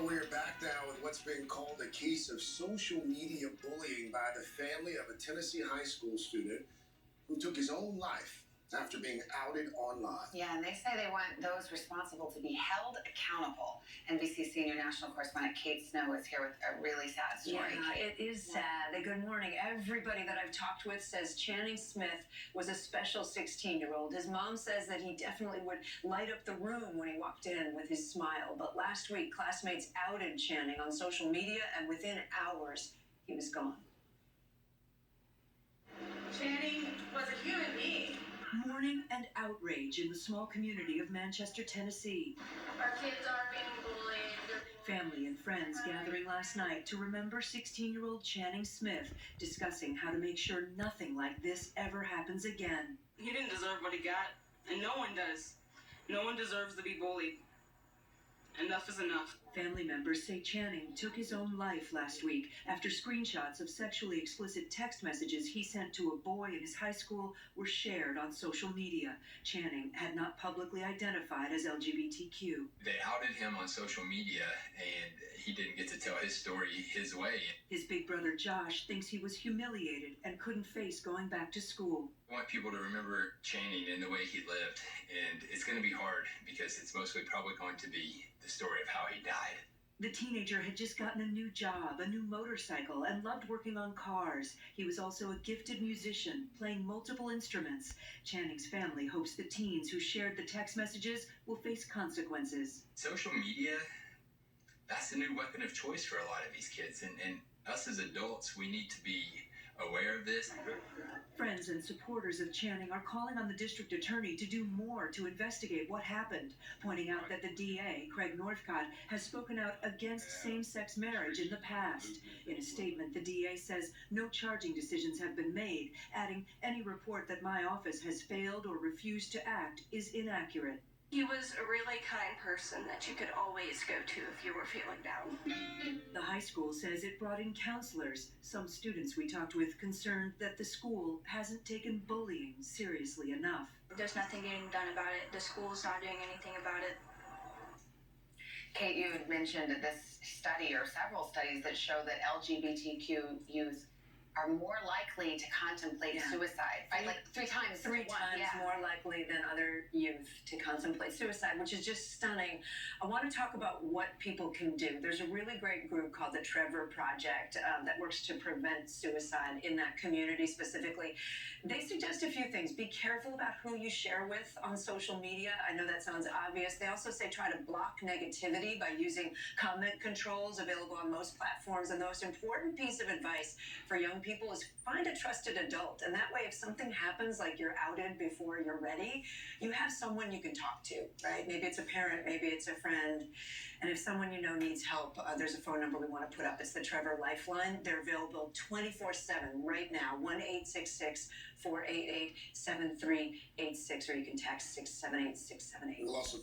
Well, we're back now with what's been called a case of social media bullying by the family of a Tennessee high school student who took his own life after being outed online. Yeah, and they say they want those responsible to be held accountable. NBC senior national correspondent Kate Snow is here with a really sad story. Yeah, it is sad. Good morning. Everybody that I've talked with says Channing Smith was a special 16-year-old. His mom says that he definitely would light up the room when he walked in with his smile. But last week, classmates outed Channing on social media, and within hours, he was gone. Channing was a human being. Mourning and outrage in the small community of Manchester, Tennessee. Our kids are being bullied. Family and friends gathering last night to remember 16-year-old Channing Smith, discussing how to make sure nothing like this ever happens again. He didn't deserve what he got, and no one does. No one deserves to be bullied. Enough is enough. Family members say Channing took his own life last week after screenshots of sexually explicit text messages he sent to a boy in his high school were shared on social media. Channing had not publicly identified as LGBTQ. They outed him on social media, and he didn't get to tell his story his way. His big brother Josh thinks he was humiliated and couldn't face going back to school. I want people to remember Channing and the way he lived, and it's going to be hard because it's mostly probably going to be the story of how he died. The teenager had just gotten a new job, a new motorcycle, and loved working on cars. He was also a gifted musician, playing multiple instruments. Channing's family hopes the teens who shared the text messages will face consequences. Social media, that's the new weapon of choice for a lot of these kids, and us as adults, we need to be aware of this. Friends and supporters of Channing are calling on the district attorney to do more to investigate what happened, pointing out that the DA, Craig Northcott, has spoken out against same-sex marriage in the past. In a statement, the DA says no charging decisions have been made, adding, "Any report that my office has failed or refused to act is inaccurate." He was a really kind person that you could always go to if you were feeling down. The high school says it brought in counselors. Some students we talked with concerned that the school hasn't taken bullying seriously enough. There's nothing getting done about it. The school's not doing anything about it. Kate, you had mentioned this study or several studies that show that LGBTQ youth are more likely to contemplate suicide. Right? Like three times more likely than other youth to contemplate suicide, which is just stunning. I want to talk about what people can do. There's a really great group called the Trevor Project that works to prevent suicide in that community specifically. They suggest a few things. Be careful about who you share with on social media. I know that sounds obvious. They also say try to block negativity by using comment controls available on most platforms. And the most important piece of advice for young people is find a trusted adult. And that way, if something happens, like you're outed before you're ready, you have someone you can talk to, right? Maybe it's a parent, maybe it's a friend. And if someone you know needs help, there's a phone number we want to put up. It's the Trevor Lifeline. They're available 24/7 right now, 1-866-488-7386, or you can text 678-678. We'll also